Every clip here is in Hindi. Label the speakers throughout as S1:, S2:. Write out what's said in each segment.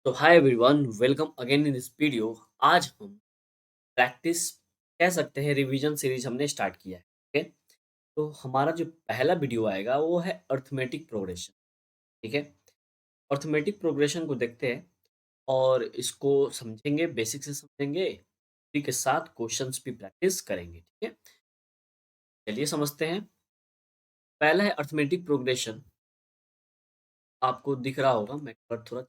S1: तो hi everyone, welcome again in this video. आज हम प्रैक्टिस कह सकते हैं, रिवीजन सीरीज हमने स्टार्ट किया है। ओके, तो हमारा जो पहला वीडियो आएगा वो है अर्थमेटिक प्रोग्रेशन। ठीक है, अर्थमेटिक प्रोग्रेशन को देखते हैं और इसको समझेंगे, बेसिक से समझेंगे। इसी के साथ क्वेश्चंस भी प्रैक्टिस करेंगे। ठीक है, चलिए समझते हैं। पहला है अर्थमेटिक प्रोग्रेशन। आपको दिख रहा होगा, मैं एक बार थोड़ा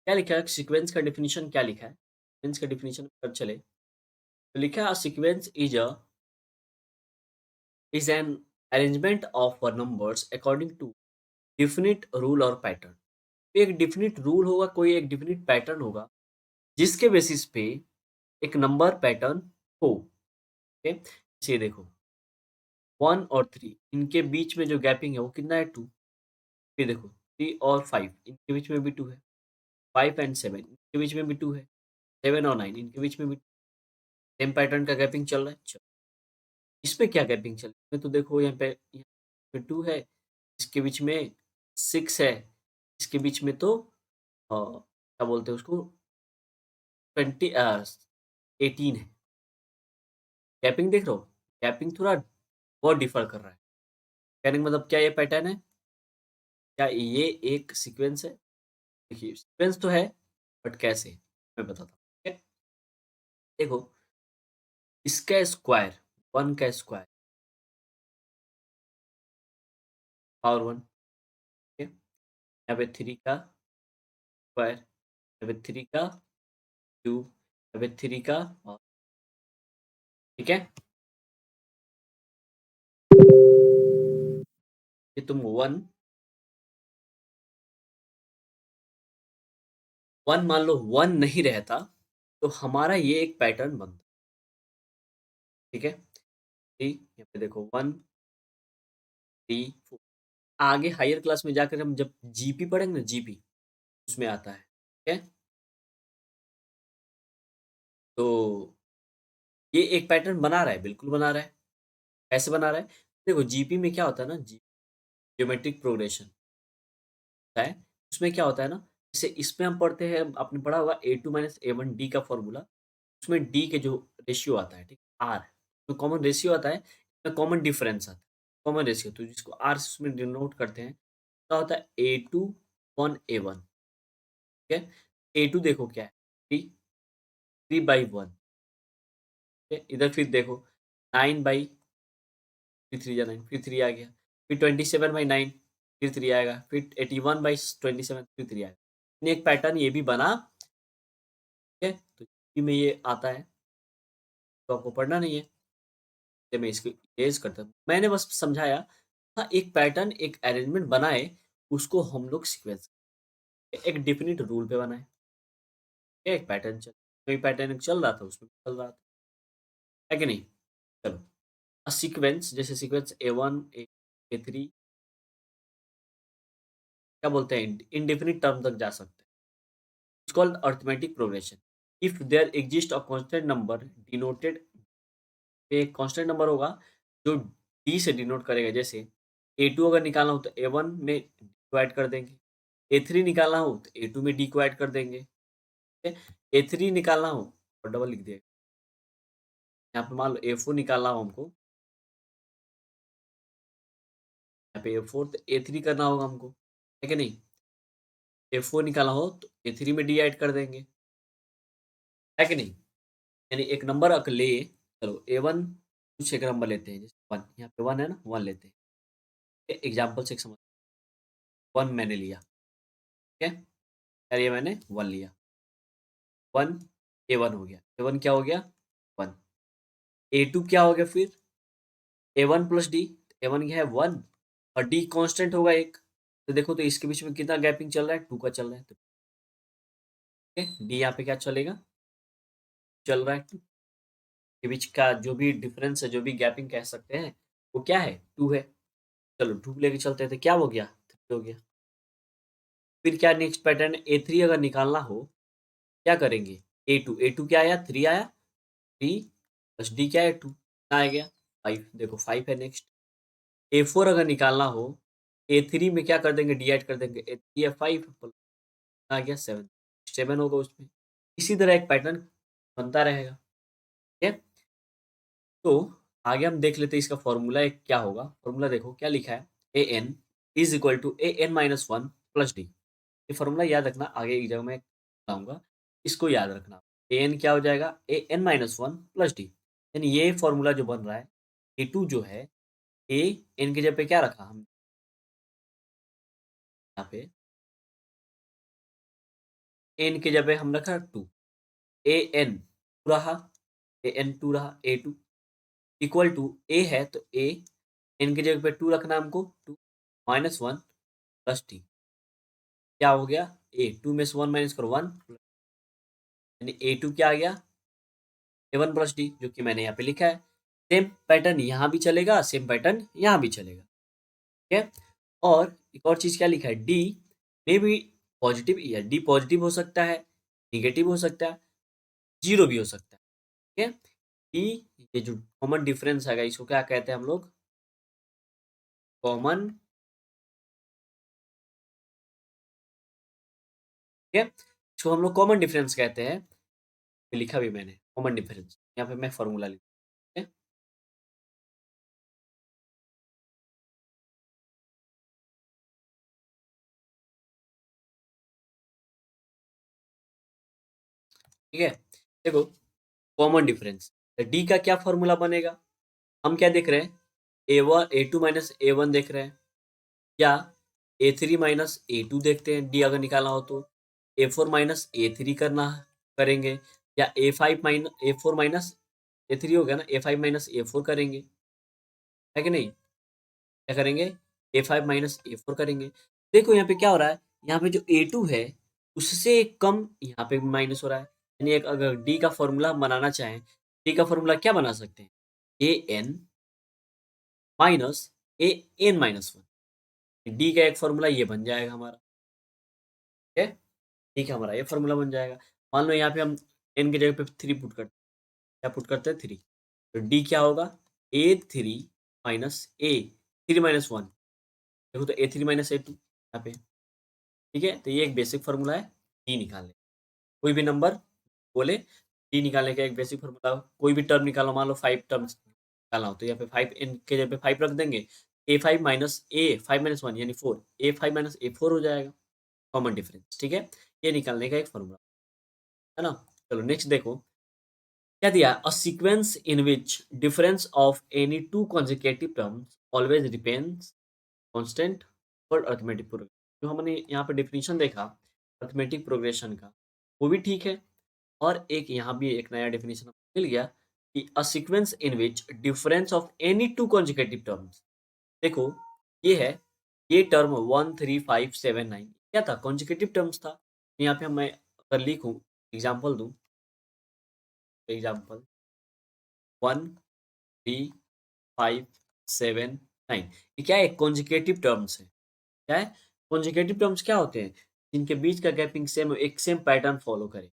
S1: क्या लिखा है, सीक्वेंस का डेफिनेशन क्या लिखा है, सीक्वेंस का डेफिनेशन पर चले तो लिखा है sequence is an arrangement of numbers according to definite rule और पैटर्न। एक डिफिनिट रूल होगा, कोई एक डिफिनिट पैटर्न होगा जिसके बेसिस पे एक नंबर पैटर्न हो। ओके, ये देखो, 1 और 3 इनके बीच में जो गैपिंग है वो कितना है, 2। फिर देखो, 3 और 5 इनके बीच में भी 2 है। 5 एंड 7 इनके बीच में भी 2 है। 7 और 9 इनके बीच में भी सेम पैटर्न का गैपिंग चल रहा है। चलो, इसमें क्या गैपिंग चल रही है, तो देखो यहाँ पे 2 है, इसके बीच में 6 है, इसके बीच में तो क्या बोलते हैं उसको, 18 है। गैपिंग देख रहे हो, गैपिंग थोड़ा बहुत डिफर कर रहा है। कहने का मतलब क्या ये पैटर्न है, क्या ये एक सीक्वेंस है। देखिए सीक्वेंस तो है, बट कैसे मैं बताता हूँ। ठीक है, देखो, इसका स्क्वायर, 1 का स्क्वायर पावर 1। ठीक है, यहाँ पे 3 का स्क्वायर, यहाँ पे 3 का क्यूब, यहाँ पे 3 का, और ठीक है, ये तुम 1 मान लो 1 नहीं रहता तो हमारा ये एक पैटर्न बनता। ठीक है, यहाँ पे देखो 1 3 4। आगे हायर क्लास में जाकर हम जब जीपी पढ़ेंगे ना, जीपी उसमें आता है। ठीक है, तो ये एक पैटर्न बना रहा है, बिल्कुल बना रहा है। कैसे बना रहा है, देखो जीपी में क्या होता है ना, ज्योमेट्रिक प्रोग्रेशन है। उसमें क्या होता है ना, जैसे इसमें हम पढ़ते हैं, आपने पढ़ा होगा A2 - A1 D का फॉर्मूला। उसमें डी के जो रेशियो आता है, ठीक, आर, तो कॉमन रेशियो आता है, कॉमन डिफरेंस आता है, कॉमन रेशियो, तो जिसको आर से उसमें डिनोट करते हैं। क्या होता है, A2 1 A1। ठीक है, A2 देखो क्या है, 3 3/1। ठीक है, इधर फिर देखो 9/, फिर 3 जा 9, फिर 3 आ गया। फिर 27/9, फिर 3 आएगा। फिर 81/27, फिर 3 आएगा। एक पैटर्न ये भी बना। ठीक है, तो में ये आता है, तो आपको पढ़ना नहीं है, तो मैं इसको इरेज करता हूँ। मैंने बस समझाया। हाँ, एक पैटर्न, एक अरेंजमेंट बनाए, उसको हम लोग सीक्वेंस, एक डिफिनिट रूल पे बनाए। एक पैटर्न चल, कोई पैटर्न चल रहा था उसमें चल रहा था, है कि नहीं। चलो, सीक्वेंस, जैसे सीक्वेंस A1 A3, क्या बोलते हैं, इनडेफिनिट टर्म तक जा सकते हैं। It's called arithmetic progression. If there exist a constant number denoted, एक कांस्टेंट नंबर होगा जो डी से डिनोट करेगा। जैसे A2 अगर निकालना हो तो A1 में डी को ऐड कर देंगे। A3 निकालना हो तो A2 में डी को ऐड कर देंगे। ठीक है, A3 निकालना हो और डबल लिख दिया। यहाँ पे मान लो A4 निकालना हो हमको, यहाँ पे A4 तो A3 करना होगा हमको, है कि नहीं। A4 निकालना हो तो A3 में डी ऐड कर देंगे, है कि नहीं। यानी एक नंबर अगर ले, चलो A1, कुछ एक नंबर लेते हैं, जैसे 1, यहाँ पे 1 है ना, 1 लेते हैं। एग्जाम्पल से एक समझ, 1 मैंने लिया। ठीक है, यार ये मैंने 1 लिया, 1 A1 हो गया। A1 क्या हो गया, 1। A2 क्या हो गया फिर, A1 + D। A1 क्या है, 1, और D कांस्टेंट होगा एक। तो देखो, तो इसके बीच में कितना गैपिंग चल रहा है, 2 का चल रहा है। तो ठीक है, D यहाँ पे क्या चलेगा, चल रहा है 2 के बीच का जो भी डिफरेंस है, जो भी गैपिंग कह सकते हैं, वो क्या है, 2 है। चलो 2 लेके चलते हैं, तो क्या हो गया, 3 हो गया। फिर क्या नेक्स्ट पैटर्न, A3 अगर निकालना हो, क्या करेंगे, A2 क्या आया, 3 आया, 3 + D क्या है, 2 आ गया, 5। देखो 5 है नेक्स्ट। A4 अगर निकालना हो, A3 में क्या कर देंगे, डी ऐड कर देंगे, A3 या 5 आ गया 7, 7 होगा उसमें। इसी तरह एक पैटर्न बनता रहेगा। ठीक है, तो आगे हम देख लेते हैं इसका फॉर्मूला एक क्या होगा। फॉर्मूला देखो क्या लिखा है, A N is equal to A N minus one plus D. ये फॉर्मूला याद रखना, आगे की जगह मैं बताऊंगा, इसको याद रखना। ए एन क्या हो जाएगा, A N minus one plus D. यानी ये फॉर्मूला जो बन रहा है, ए टू जो है, ए एन की जगह पे क्या रखा हम यहाँ पे, एन की जगह पे हम रखा टू, ए एन टू रहा, ए एन टू रहा, ए टू इक्वल टू ए है तो ए एन की जगह पे टू रखना हमको, two minus one plus T. क्या हो गया, ए टू में से वन माइनस करो वन, यानी ए टू क्या आ गया, ए वन प्लस डी, जो कि मैंने यहाँ पे लिखा है। सेम पैटर्न यहाँ भी चलेगा, सेम पैटर्न यहाँ भी चलेगा। ठीक है, और एक और चीज क्या लिखा है, डी में भी पॉजिटिव, या डी पॉजिटिव हो सकता है, निगेटिव हो सकता है, जीरो भी हो सकता है। ठीक है, डी, ये जो कॉमन डिफरेंस है इसको क्या कहते हैं हम लोग, कॉमन। ठीक है, इसको हम लोग कॉमन डिफरेंस कहते हैं। लिखा भी मैंने कॉमन डिफरेंस, यहाँ पे मैं फॉर्मूला लिखा है। ठीक है, देखो कॉमन डिफरेंस, डी का क्या फॉर्मूला बनेगा, हम क्या देख रहे हैं, A one A two minus A one देख रहे हैं, या A three minus A two देखते हैं, डी अगर निकालना हो तो A four minus A three करना करेंगे, या A five minus A four minus A three हो गया ना, A five minus A four करेंगे, है कि नहीं, क्या करेंगे, A five minus A four करेंगे। देखो यहाँ पे क्या हो रहा है, यहाँ पे जो ए टू है उससे कम यहाँ पे माइनस हो रहा है, यानी एक अगर डी का फॉर्मूला बनाना चाहें, डी का फॉर्मूला क्या बना सकते हैं, A N minus A N minus one. D का एक फॉर्मूला ये बन जाएगा हमारा। ठीक है, ठीक है, हमारा ये फॉर्मूला बन जाएगा। मान लो यहाँ पे हम एन की जगह पे थ्री पुट करते हैं, क्या पुट करते हैं, थ्री, तो डी क्या होगा, ए three minus A three minus one. देखो तो ए थ्री माइनस ए टू यहाँ पे। ठीक है, तो ये एक बेसिक फार्मूला है डी निकालने, कोई भी नंबर बोले, डी निकालने का एक बेसिक फार्मूला। कोई भी टर्म निकालो, मान लो फाइव टर्म्स निकालना हो तो यहाँ पे फाइव, एन के जगह पे फाइव रख देंगे, ए फाइव माइनस ए फाइव माइनस वन यानी four, A five minus A four हो जाएगा, कॉमन डिफरेंस। ठीक है, ये निकालने का एक फार्मूला है ना। चलो नेक्स्ट देखो क्या दिया, a sequence in which difference of any two consecutive terms always remains constant for arithmetic progression. जो हमने यहाँ पे डेफिनेशन देखा अरिथमेटिक प्रोग्रेशन का, वो भी ठीक है, और एक यहाँ भी एक नया डेफिनेशन मिल गया कि अ sequence in which difference of any two consecutive terms. देखो ये है, ये term one three five seven nine क्या था, कॉन्जिक्यूटिव टर्म्स था। यहाँ पे मैं अगर लिखूँ, एग्जाम्पल दूँ, example one three five seven nine, ये क्या है, कॉन्जिक्यूटिव टर्म्स है। क्या है, कॉन्जिक्यूटिव टर्म्स क्या होते हैं, जिनके बीच का गैपिंग सेम, एक सेम पैटर्न फॉलो करे,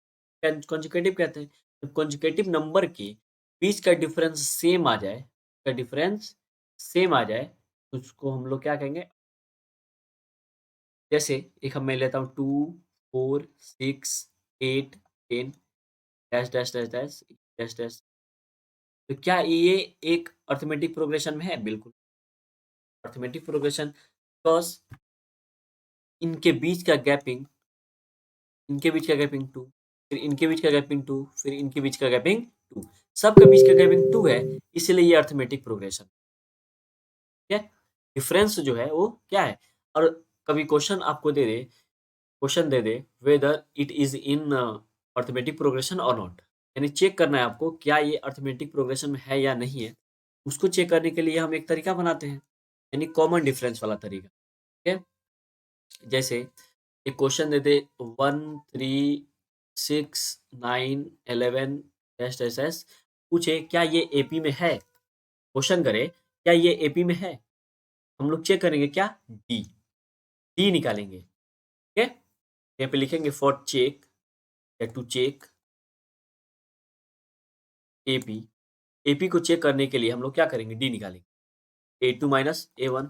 S1: क्या कॉन्जिक्यूटिव कहते हैं। जब कॉन्जिक्यूटिव नंबर के बीच का डिफरेंस सेम आ जाए, का डिफरेंस सेम आ जाए, तो उसको हम लोग क्या कहेंगे, जैसे एक हम मैं लेता हूँ two four six eight ten dash dash dash dash dash dash, तो क्या ये एक अर्थमेटिक प्रोग्रेशन में है, बिल्कुल अर्थमेटिक प्रोग्रेशन, बिकॉज इनके बीच का गैपिंग, इनके बीच का गैपिंग टू, फिर इनके बीच का गैपिंग टू, फिर इनके बीच का गैपिंग टू, सबके बीच का गैपिंग टू है, इसलिए ये अर्थमेटिक प्रोग्रेशन। ठीक है, डिफरेंस जो है वो क्या है, और कभी क्वेश्चन आपको दे दे, क्वेश्चन दे दे whether it is in arithmetic progression और नॉट, यानी चेक करना है आपको क्या ये अर्थमेटिक प्रोग्रेशन में है या नहीं है, उसको चेक करने के लिए हम एक तरीका बनाते हैं, यानी कॉमन डिफरेंस वाला तरीका। ठीक है, जैसे एक क्वेश्चन दे दे one three six nine 11 dash dash dash, पूछे क्या ये एपी में है, क्वेश्चन करे क्या ये एपी में है, हम लोग चेक करेंगे क्या, डी, डी निकालेंगे। ठीक है, यहाँ पे लिखेंगे फॉर चेक या टू चेक एपी, एपी को चेक करने के लिए हम लोग क्या करेंगे, डी निकालेंगे, A two minus A one,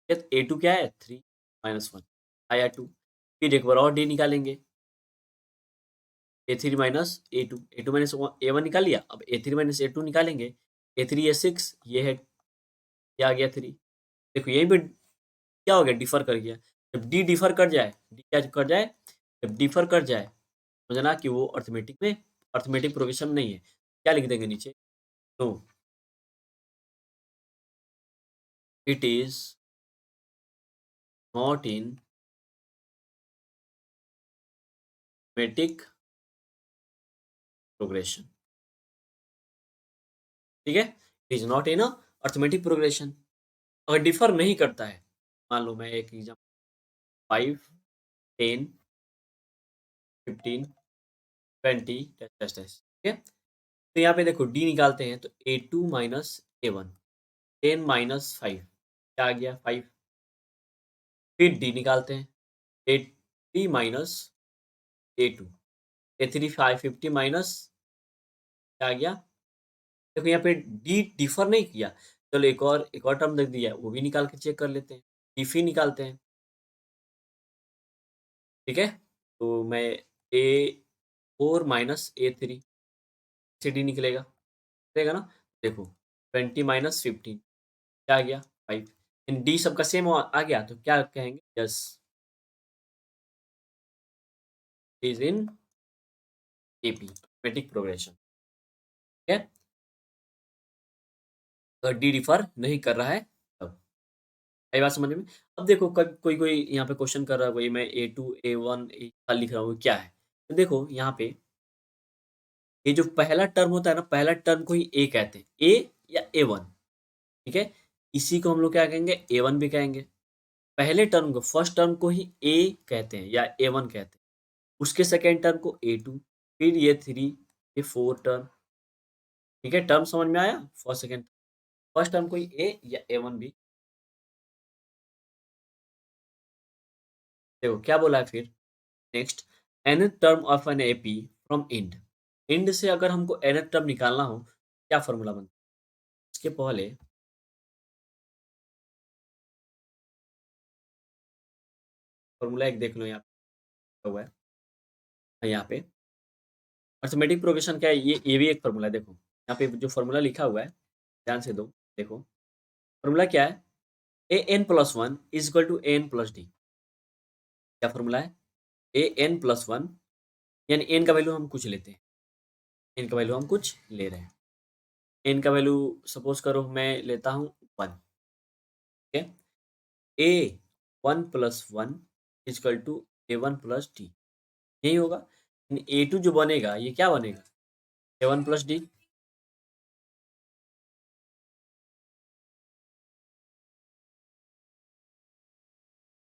S1: A two क्या है? 3 - 1 आया 2। फिर एक बार और डी निकालेंगे, A two minus A one निकाल लिया। अब ए थ्री माइनस ए टू निकालेंगे, ए थ्री ए सिक्स, ये है, ये आ गया 3। देखो यहीं पे क्या हो गया? डिफर कर गया। जब डी डिफर कर जाए, डी क्या कर जाए? जब डिफर कर जाए, समझना कि वो अर्थमेटिक प्रोग्रेशन नहीं है। क्या लिख देंगे नीचे? No, it is not arithmetic progression. ठीक है, it is not in arithmetic progression. अगर डिफर नहीं करता है, मान लो मैं एक एग्जाम्पल, 5, 10, 15, 20, टेस्ट टेस्ट, ठीक है। तो यहाँ पे देखो डी निकालते हैं, तो ए टू माइनस ए वन, 10 - 5 क्या आ गया? 5। फिर डी निकालते हैं, A three minus A two, A three 550 minus क्या आ गया? देखो यहाँ पे डी डिफर नहीं किया। चलो एक और टर्म दे दिया, वो भी निकाल के चेक कर लेते हैं। डिफी निकालते हैं, ठीक है। तो मैं ए फोर माइनस ए थ्री से डी निकलेगा, निकलेगा ना। देखो 20 - 15 क्या आ गया? 5। डी सबका सेम आ गया, तो क्या कहेंगे? Yes, is in AP, metric progression. ठीक है, अगर डी डिफर नहीं कर रहा है तब। आई बात समझ में? अब देखो कोई कोई यहाँ पे क्वेश्चन कर रहा है, कोई मैं ए टू ए वन लिख रहा हूँ, क्या है? तो देखो यहाँ पे ये जो पहला टर्म होता है ना, पहला टर्म को ही ए कहते हैं, ए या ए वन। ठीक है, इसी को हम लोग क्या कहेंगे? ए वन भी कहेंगे। पहले टर्म को, फर्स्ट टर्म को ही ए कहते हैं या ए वन कहते हैं। उसके सेकेंड टर्म को ए टू, फिर ये थ्री, ये फोर टर्म। ठीक है, टर्म समझ में आया? फर्स्ट सेकेंड, फर्स्ट टर्म को ही ए या ए वन भी। देखो क्या बोला है फिर next, nth term of N AP from end. End से अगर हमको nth टर्म निकालना हो, क्या फॉर्मूला बनता है? इसके पहले फॉर्मूला एक देख लो, यहाँ पे हुआ है, यहाँ पे अर्थमेटिक प्रोग्रेशन क्या है, ये भी एक फॉर्मूला है। देखो यहाँ पे जो फॉर्मूला लिखा हुआ है, ध्यान से दो। देखो फॉर्मूला क्या है? A N plus one is equal to A N plus D. क्या फॉर्मूला है? ए एन प्लस वन, यानी एन का वैल्यू हम कुछ लेते हैं, एन का वैल्यू हम कुछ ले रहे हैं। एन का वैल्यू सपोज करो मैं लेता हूँ 1। ठीक है, A one plus one is equal to A one plus D, यही होगा। ए टू जो बनेगा, ये क्या बनेगा? A one plus D.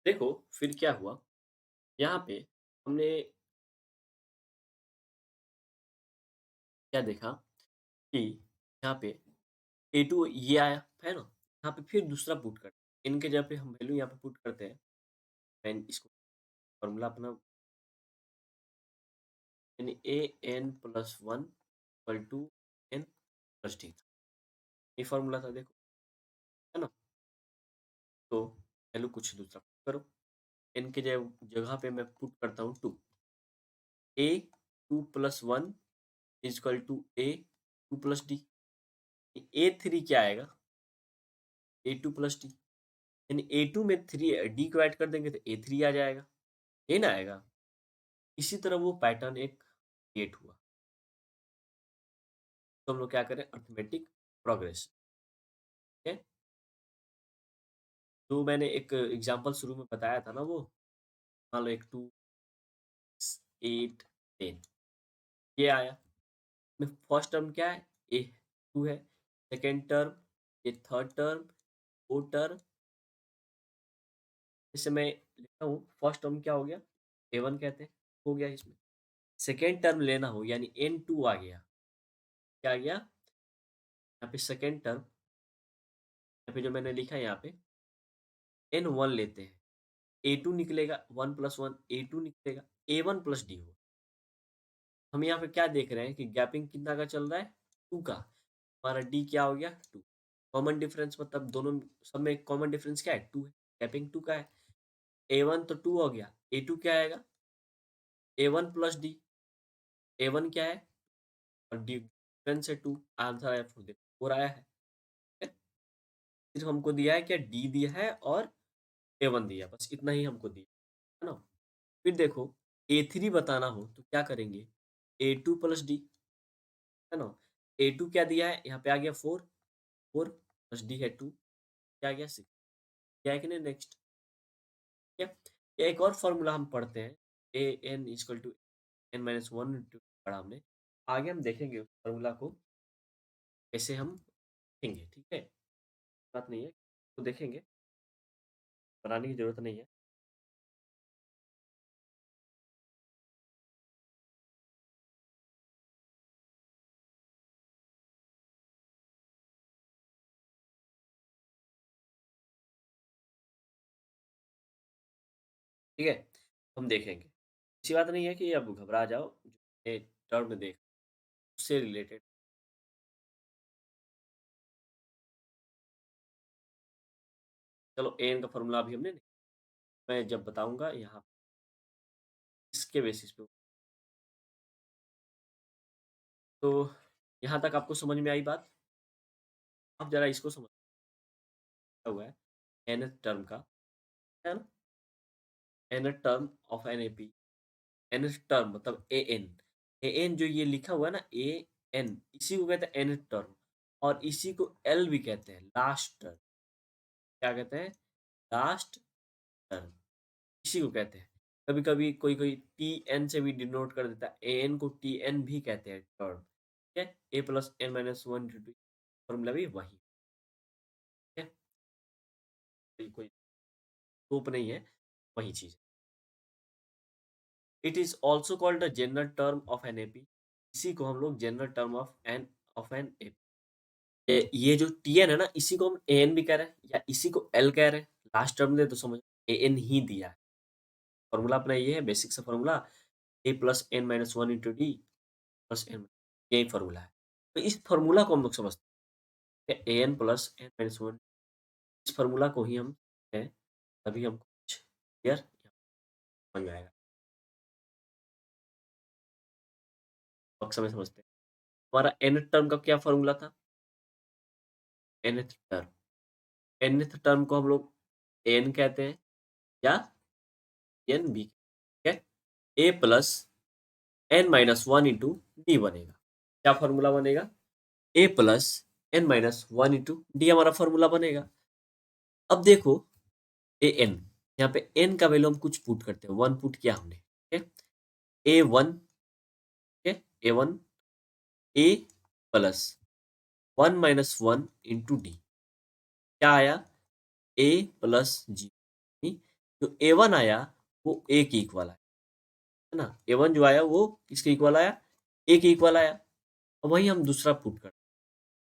S1: देखो फिर क्या हुआ, यहाँ पे हमने क्या देखा कि यहाँ पे ए टू ये आया है ना, यहाँ पे फिर दूसरा पुट करते हैं, इनके जगह पे हम वैल्यू यहाँ पे पुट करते हैं। एंड इसको फॉर्मूला अपना, यानी A N plus one equal to N plus D, ये फॉर्मूला था, देखो है ना। तो वैल्यू कुछ दूसरा पुट करो, एन के जगह पे मैं पुट करता हूँ 2। A two plus one is equal to A two plus D. A three क्या आएगा? ए टू प्लस डी, यानी ए टू में थ्री डी को ऐड कर देंगे तो ए थ्री आ जाएगा, ये ना आएगा। इसी तरह वो पैटर्न एक क्रिएट हुआ। तो हम लोग क्या करें? Arithmetic progress. ठीक है, जो मैंने एक एग्जांपल शुरू में बताया था ना, वो मान लो एक 2, 8, 10 ये आया। में फर्स्ट टर्म क्या है? ए टू है, सेकेंड टर्म, ये थर्ड टर्म, फोर्थ टर्म। जैसे मैं लिखता हूँ, फर्स्ट टर्म क्या हो गया? ए वन कहते हैं, हो गया इसमें। सेकेंड टर्म लेना हो, यानी एन टू आ गया, क्या आ गया? यहाँ पे सेकेंड टर्म, यहाँ पे जो मैंने लिखा है, यहाँ पे एन वन लेते हैं, ए टू निकलेगा, one plus one A two निकलेगा, ए वन प्लस डी हो। हम यहाँ पे क्या देख रहे हैं कि गैपिंग कितना का चल रहा है? 2 का। हमारा डी क्या हो गया? 2। कॉमन डिफरेंस मतलब दोनों सब में कॉमन डिफरेंस क्या है? 2 है। कैपिंग टू का है। A1 तो 2 हो गया, A2 क्या आएगा? A1 plus D. A1 क्या है? और डिफरेंस है 2, आंसर आया 4, देखो 4 आया है। ठीक है? सिर्फ हमको दिया है क्या? डी दिया है और A1 दिया, बस इतना ही हमको दिया है ना। फिर देखो A3 बताना हो तो क्या करेंगे? A2 प्लस डी, है ना। A2 क्या दिया है? यहाँ पे आ गया 4, 4 प्लस डी है 2, क्या आ गया 6। क्या है कि नहीं? नेक्स्ट, ठीक है। ये एक और फॉर्मूला हम पढ़ते हैं, A N is equal to N minus one पढ़ा हमने। आगे हम देखेंगे उस फॉर्मूला को कैसे हम देखेंगे, ठीक है। बात नहीं है, तो देखेंगे, बनाने की जरूरत नहीं है। ठीक है, हम देखेंगे। ऐसी बात नहीं है कि अब घबरा जाओ, जो टर्म देख उससे रिलेटेड। चलो एन का फॉर्मूला अभी हमने नहीं, मैं जब बताऊंगा यहाँ इसके बेसिस पे। तो यहाँ तक आपको समझ में आई बात? अब जरा इसको समझ हुआ है nth टर्म का, है ना। nth term of an A P, nth term मतलब ए एन। ए एन जो ये लिखा हुआ है ना, ए एन, इसी को कहते हैं nth टर्म। और इसी को एल भी कहते हैं, लास्ट टर्म। क्या कहते हैं? लास्ट टर्म, इसी को कहते हैं। कभी कभी कोई कोई टी एन से भी डिनोट कर देता है, ए एन को टी एन भी कहते हैं टर्म, ठीक है। A plus N minus one formula भी वही, ठीक है। कोई स्कोप नहीं है, वही चीज। It is also called the general term of an AP. इसी को हम लोग general term of an AP, ये जो टी एन है ना, इसी को हम ए एन भी कह रहे हैं या इसी को एल कह रहे हैं। लास्ट टर्म दे तो समझ ए एन ही दिया है। फॉर्मूला अपना ये है, बेसिक सा formula, A plus N minus one into D plus N, यही फॉर्मूला है। तो इस फॉर्मूला को हम लोग समझते हैं, A N plus N minus one, इस फॉर्मूला को ही हम है, तभी हम कुछ क्लियर समझ में आएगा। अक्सर में समझते हैं। हमारा एन टर्म का क्या फॉर्मूला था? nth टर्म, nth टर्म को हम लोग एन कहते हैं या एन बी, ठीक है। A plus N minus one into D बनेगा। क्या फॉर्मूला बनेगा? A plus N minus one into D हमारा फॉर्मूला बनेगा। अब देखो ए एन, यहाँ पे एन का वैल्यू हम कुछ पुट करते हैं, वन पुट किया हमने, ठीक है। ए वन, ठीक है, A one, A plus one minus one into D, क्या आया? ए प्लस जी। जो ए वन आया वो ए के इक्वल आया, है ना। ए वन जो आया वो किसके इक्वल आया? ए के इक्वल आया। अब वही हम दूसरा पुट करते हैं,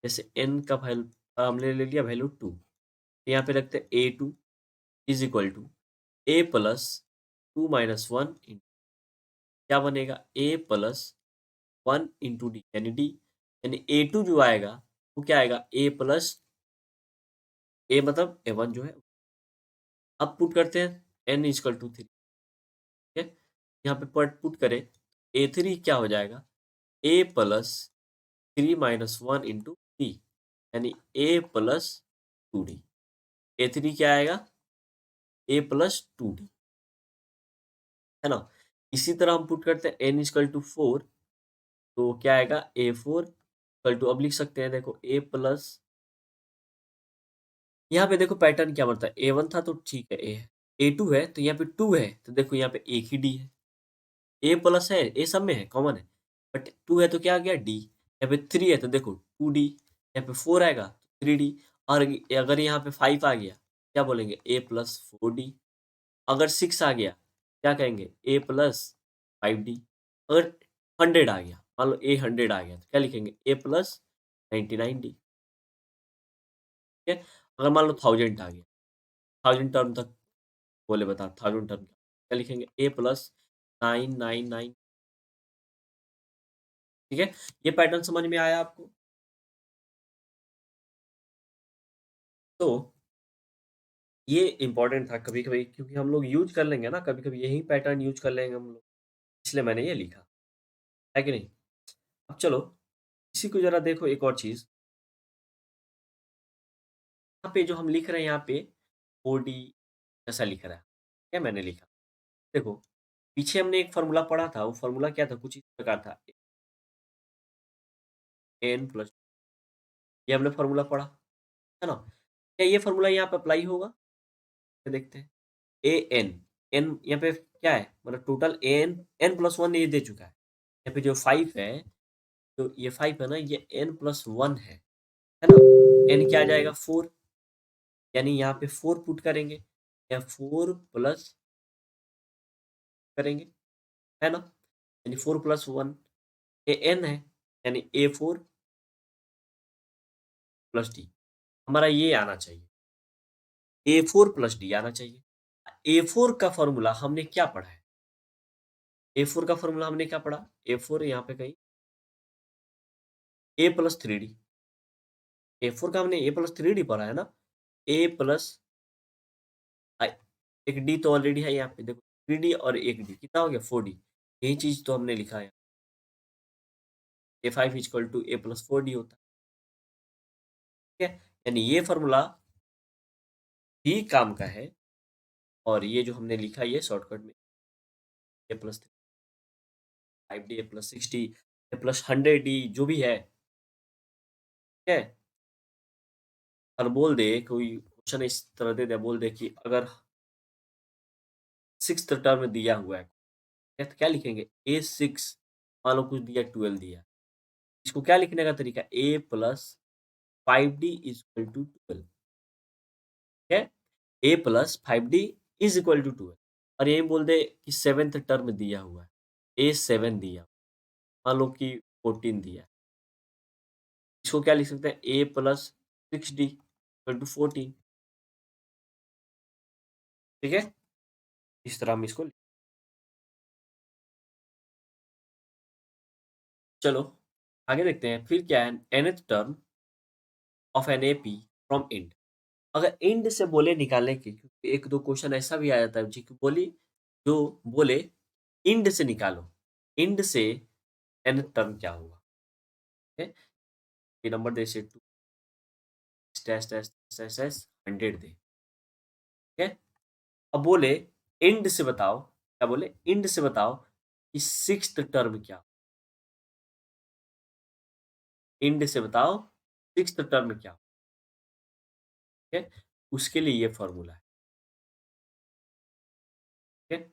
S1: जैसे एन का वैल्यू हमने ले लिया वैल्यू टू, यहाँ पे रखते हैं A two is equal to A plus two minus one, क्या बनेगा? A plus one into D, यानी डी, यानी ए टू जो आएगा वो क्या आएगा? ए प्लस, ए मतलब ए वन जो है। अब पुट करते हैं एन इजकल टू थ्री, ठीक है। यहाँ पे पट पुट करें, ए थ्री क्या हो जाएगा? A plus three minus one into D, यानी A plus two D. A three क्या आएगा? ए प्लस टू डी, है ना। इसी तरह हम पुट करते हैं एन इजकल टू फोर, तो क्या आएगा? ए फोर इक्वल टू, अब लिख सकते हैं देखो ए प्लस, यहाँ पे देखो पैटर्न क्या बनता है, ए वन था तो ठीक है ए है, ए टू है तो यहाँ पे टू है, तो देखो यहाँ पे एक ही डी है। ए प्लस है, ए सब में है, कॉमन है, बट टू है तो क्या आ गया? डी। यहाँ पे थ्री है तो देखो टू डी, यहाँ पे फोर आएगा तो थ्री डी। और अगर यहाँ पे फाइव आ गया, क्या बोलेंगे? ए प्लस फोर डी। अगर सिक्स आ गया, क्या कहेंगे? ए प्लस फाइव डी। अगर हंड्रेड आ गया, मान लो ए हंड्रेड आ गया, तो क्या लिखेंगे? ए प्लस नाइन्टी नाइन डी, ठीक है। अगर मान लो थाउजेंड आ गया, थाउजेंड टर्म तक बोले, बता थाउजेंड टर्म क्या लिखेंगे? ए प्लस नाइन नाइन नाइन, ठीक है। ये पैटर्न समझ में आया आपको? तो ये इम्पोर्टेंट था कभी-कभी क्योंकि हम लोग यूज़ कर लेंगे ना, कभी-कभी यही पैटर्न यूज़ कर लेंगे हम लोग, इसलिए मैंने ये लिखा, है कि नहीं? अब चलो, इसी को ज़रा देखो एक और चीज़, यहाँ पे जो हम लिख रहे हैं यहाँ पे 4D ऐसा लिख रहा है, क्या मैंने लिखा? देखो, पीछे हमने एक फ़ॉर्मूला पढ़ा था, वो फ़ॉर्मूला क्या था? कुछ इस प्रकार था, n प्लस ये हमने फ़ॉर्मूला पढ़ा, है ना? क्या ये फ़ॉर्मूला यहाँ पे अप्लाई होगा? ये देखते हैं। an n यहाँ पे क्या है? मतलब टोटल n प्लस 1 ये दे चुका है। यहाँ पे जो 5 है, तो ये 5 है ना, ये n प्लस 1 है ना? n क्या आ जाएगा? 4 यानी यहाँ पे 4 पुट करेंगे या 4 प्लस करेंगे, है ना? यानी 4 प्लस 1 ये n है, यानी a4 प्लस d हमारा ये आना चाहिए। A4 प्लस डी आना चाहिए। A4 का फ़ॉर्मूला हमने क्या पढ़ा है? A4 का फ़ॉर्मूला हमने क्या पढ़ा? A4 यहाँ पे कहीं A प्लस 3D A4 का हमने A प्लस 3D पढ़ा है ना? A प्लस आई एक D तो ऑलरेडी है यहाँ पे देखो 3D और एक D कितना हो गया 4D यही चीज़ तो हमने लिखा है। A5 equal to A plus 4D होता है, ठीक है? यानी ये फ़ॉर्मूला भी काम का है और ये जो हमने लिखा है ये शॉर्टकट में A plus 5D A plus 6D A plus 100D जो भी है, ठीक है? और बोल दे कोई क्वेश्चन इस तरह दे दे बोल दे कि अगर 6th टर्म दिया हुआ है तो क्या लिखेंगे A6 मान लो कुछ दिया 12 दिया इसको क्या लिखने का तरीका A plus 5D is equal to 12 ठीक है A plus 5D is equal to 12 और यही बोल दे कि 7th टर्म दिया हुआ है A7 दिया मान लो कि 14 दिया इसको क्या लिख सकते हैं A plus 6D equal to 14 ठीक है इस तरह हम इसको चलो आगे देखते हैं फिर क्या है nth term of N AP from end अगर इंड से बोले निकालने की क्योंकि एक दो क्वेश्चन ऐसा भी आ जाता है जी कि बोली जो बोले इंड से निकालो इंड से nth टर्म क्या होगा ठीक है ये नंबर दे से 2 डैश डैश डैश डैश 100 दे ठीक है अब बोले इंड से बताओ क्या बोले इंड से बताओ कि सिक्स्थ टर्म क्या इंड से बताओ सिक्स्थ टर्म क्या ठीक है उसके लिए ये फॉर्मूला है ठीक है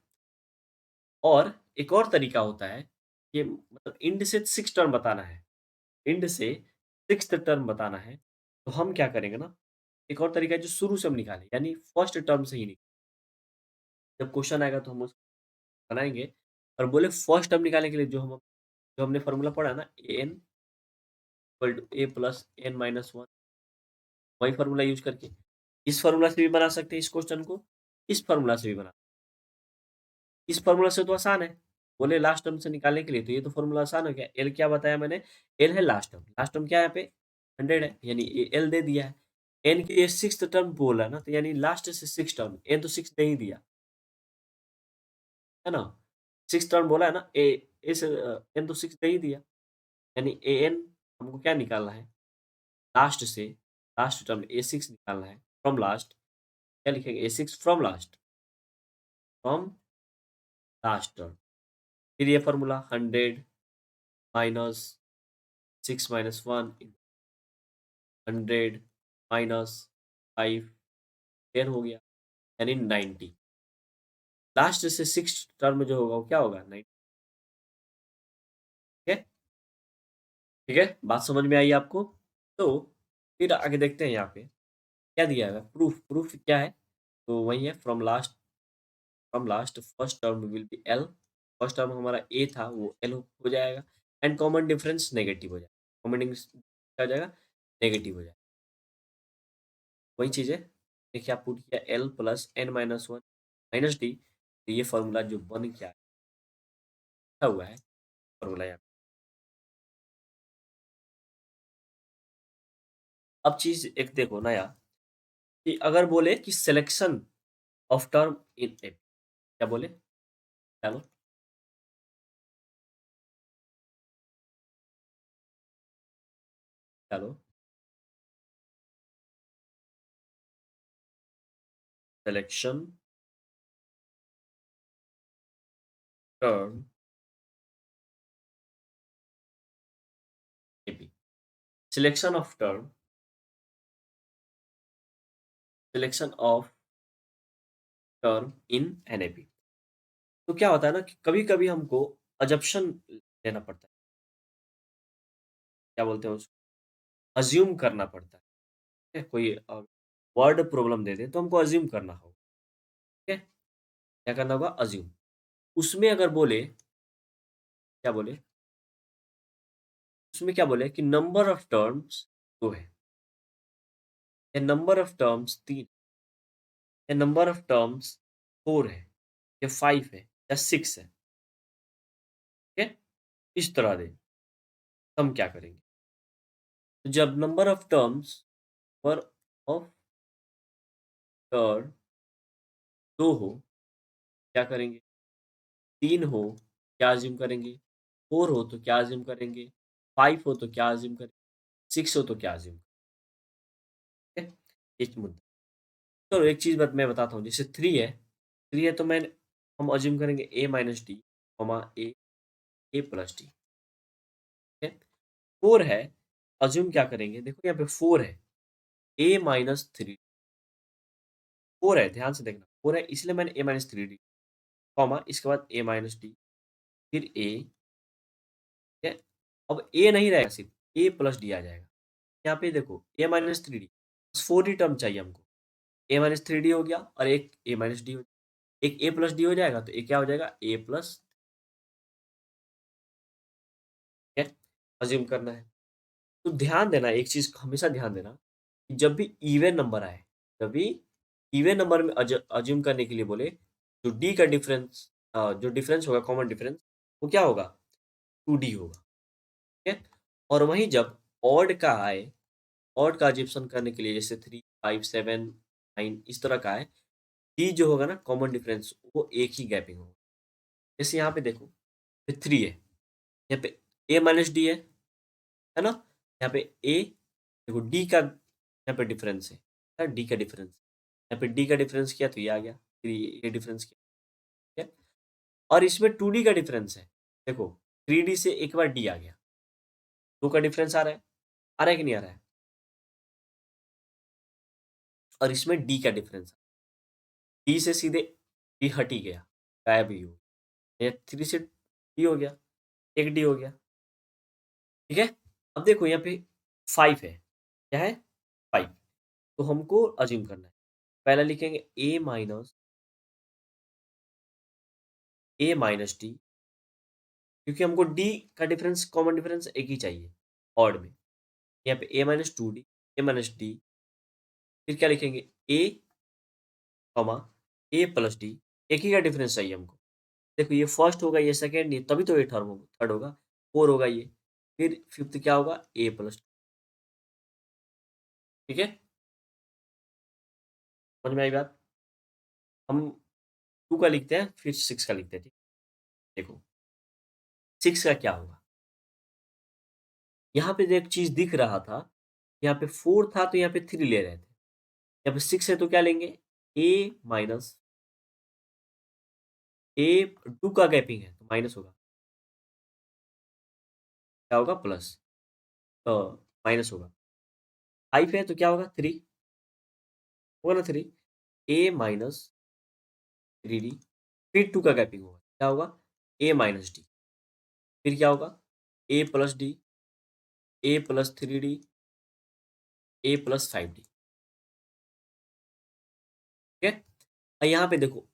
S1: और एक और तरीका होता है कि मतलब इंड से सिक्स टर्म बताना है इंड से सिक्स्थ टर्म बताना है तो हम क्या करेंगे ना एक और तरीका है जो शुरू से हम निकालें यानी फर्स्ट टर्म से ही निकालें जब क्वेश्चन आएगा तो हम उसको बनाएंगे और बोले फर्स्ट टर्म निकालने के लिए जो हमने फॉर्मूला पढ़ा है ना A N equal to A plus N minus one वही फॉर्मूला यूज करके इस फॉर्मूला से भी बना सकते हैं इस क्वेश्चन को इस फॉर्मूला से भी बना इस फॉर्मूला से तो आसान है बोले लास्ट टर्म से निकालने के लिए तो ये तो फॉर्मूला आसान हो गया एल क्या बताया मैंने एल है लास्ट टर्म क्या है यहाँ पे 100 है यानी एल दे दिया है एन के लिए सिक्स टर्म बोला ना तो यानी लास्ट से सिक्स टर्म एन तो सिक्स दे ही दिया है ना सिक्स टर्म बोला है ना ए ए से एन तो सिक्स दे ही दिया यानी ए एन हमको क्या निकालना है लास्ट से लास्ट टर्म ए सिक्स निकालना है फ्रॉम लास्ट क्या लिखेंगे ए सिक्स फ्रॉम लास्ट टर्म फिर ये फॉर्मूला 100 माइनस 6 माइनस 1 100 माइनस 5 10 हो गया यानी 90 लास्ट से सिक्स टर्म जो होगा वो क्या होगा 90 ठीक है ठीक है बात समझ में आई आपको तो फिर आगे देखते हैं यहाँ पे क्या दिया है प्रूफ प्रूफ क्या है तो वही है from last first term will be L first term हमारा ए था वो एल हो जाएगा एंड कॉमन डिफरेंस नेगेटिव हो जाएगा कॉमन क्या हो जाएगा नेगेटिव हो जाएगा वही चीज़ है देखिए आप पुट किया L plus N minus one minus D तो ये फॉर्मूला जो बन क्या लिखा हुआ है फॉर्मूला यहाँ अब चीज़ एक देखो ना यार कि अगर बोले कि selection of term in A, क्या बोले? चलो, चलो, selection term A B, selection of term, selection of term in N A B. तो क्या होता है ना कि कभी-कभी हमको अजम्पशन लेना पड़ता है। क्या बोलते हैं उसको? अज़्यूम करना पड़ता है। ठीक है? कोई वर्ड प्रॉब्लम दे दे तो हमको अज़्यूम करना होगा। ठीक है? क्या करना होगा? अज़्यूम। उसमें अगर बोले, क्या बोले? उसमें क्या बोले कि नंबर ऑफ टर्म्स 2 है, या नंबर ऑफ टर्म्स 3, या नंबर ऑफ टर्म्स 4 है, या 5 है, या 6 है। ठीक है? इस तरह दे, तो हम क्या करेंगे? तो जब नंबर ऑफ टर्म 2 हो, क्या करेंगे? 3 हो, क्या अज़्यूम करेंगे? 4 हो तो क्या अज़्यूम करेंगे? 5 हो तो क्या अज़्यूम करेंगे? 6 हो तो क्या अज़्यूम करेंगे? ठीक है? एक मुद्दा। तो एक चीज़ मैं बताता हूँ, जैसे 3 है, 3 है तो हम अज़्यूम करेंगे a minus D, a, a plus D. ठीक है? 4 है, अज़्यूम क्या करेंगे? देखो यहाँ पे 4 है, a माइनस 3, 4 है, ध्यान से देखना, 4 है इसलिए मैंने a माइनस 3 डी, इसके बाद a माइनस डी, फिर a, ठीक है? अब a नहीं रहेगा सिर्फ, a प्लस डी आ जाएगा। यहाँ पे देखो a माइनस 3 डी, बस 4 ही टर्म चाहिए हमको। a माइनस 3 डी हो गया और एक a माइनस डी हो, एक a प्लस डी हो जाएगा, तो ये क्या हो जाएगा? a प्लस, ठीक है? अज़्यूम करना है। तो ध्यान देना, एक चीज़ हमेशा ध्यान देना, कि जब भी इवन नंबर आए, जब भी इवन नंबर में अज़्यूम करने के लिए बोले, जो डी का डिफरेंस, जो डिफरेंस होगा, कॉमन डिफरेंस, वो क्या होगा? 2d होगा। ठीक है? और वहीं जब ऑड का आए, ऑड का अज़म्पशन करने के लिए, जैसे 3, 5, 7, 9 इस तरह का है, डी जो होगा ना कॉमन डिफरेंस, वो एक ही गैपिंग होगा। जैसे यहाँ पे देखो, ये 3 है, यहाँ पे a माइनस डी है ना? यहाँ पे a, देखो डी का यहाँ पे डिफरेंस है, डी का डिफरेंस। यहाँ पे डी का डिफरेंस किया तो ये आ गया, फिर ये डिफरेंस किया, ठीक है? और इसमें 2d का डिफरेंस है। देखो 3d से एक बार d आ गया, 2 का डिफरेंस आ रहा है, आ रहा है कि नहीं आ रहा है? और इसमें d का डिफरेंस, d से सीधे d हट ही गया, गायब ही हो गया। ये 3 से d हो गया, एक d हो गया, ठीक है? अब देखो यहाँ पे 5 है, क्या है? 5, तो हमको अज़्यूम करना है। पहला लिखेंगे a माइनस डी, क्योंकि हमको डी का डिफरेंस, कॉमन डिफरेंस एक ही चाहिए ऑड में। यहाँ पे a minus 2d, a minus D, फिर क्या लिखेंगे? a, comma a plus D, एक ही का डिफरेंस चाहिए हमको। देखो ये फर्स्ट होगा, ये सेकंड, ये तभी तो ये थर्ड होगा, थर्ड होगा, 4 होगा ये। फिर फिफ्थ क्या होगा? a प्लस, ठीक है? समझ में आई बात? हम 2 का लिखते हैं, फिर 6 का लिखते हैं, ठीक? देखो 6 का क्या होगा? यहाँ पे जो एक चीज़ दिख रहा था, यहाँ पे 4 था तो यहाँ पे 3 ले रहे थे। यहाँ पे 6 है तो क्या लेंगे? a माइनस, a 2 का गैपिंग है तो माइनस होगा, क्या होगा? प्लस, माइनस होगा। 5 है तो क्या होगा? 3 होगा ना, 3, a माइनस 3d, फिर 2 का गैपिंग होगा, क्या होगा? a माइनस डी, फिर क्या होगा? a plus D, a plus 3d, a plus 5d, ठीक है? और यहाँ पे देखो